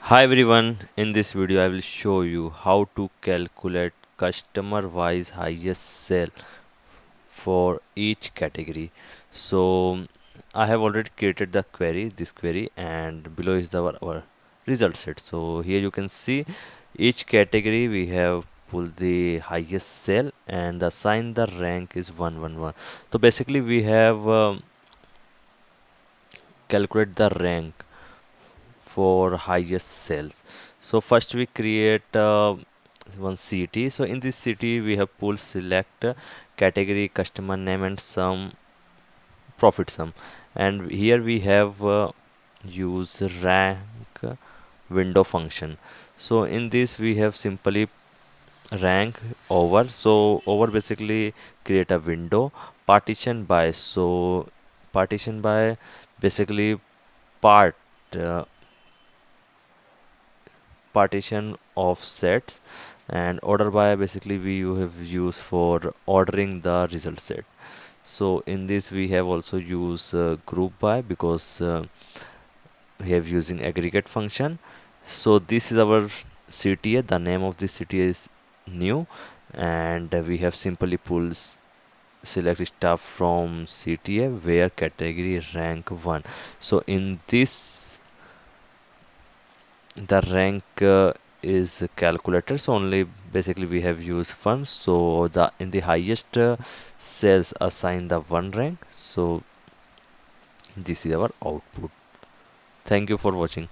Hi everyone, in this video I will show you how to calculate customer wise highest sale for each category. So I have already created the this query, and below is our result set. So here you can see each category we have pulled the highest sale and assign the rank is 111. So basically we have calculate the rank for highest sales. So first we create one city. So in this city we have pull select category, customer name and some profit sum, and here we have use rank window function. So in this we have simply rank over. So over basically create a window, partition by. So partition by basically part uh, partition of sets, and order by basically we you have used for ordering the result set. So in this we have also used group by because we have using aggregate function. So this is our CTA. The name of this CTA is new, and we have simply pulls select stuff from CTA where category rank 1. So in this the rank is calculated, so only basically we have used funds. So the in the highest cells assign the one rank. So this is our output. Thank you for watching.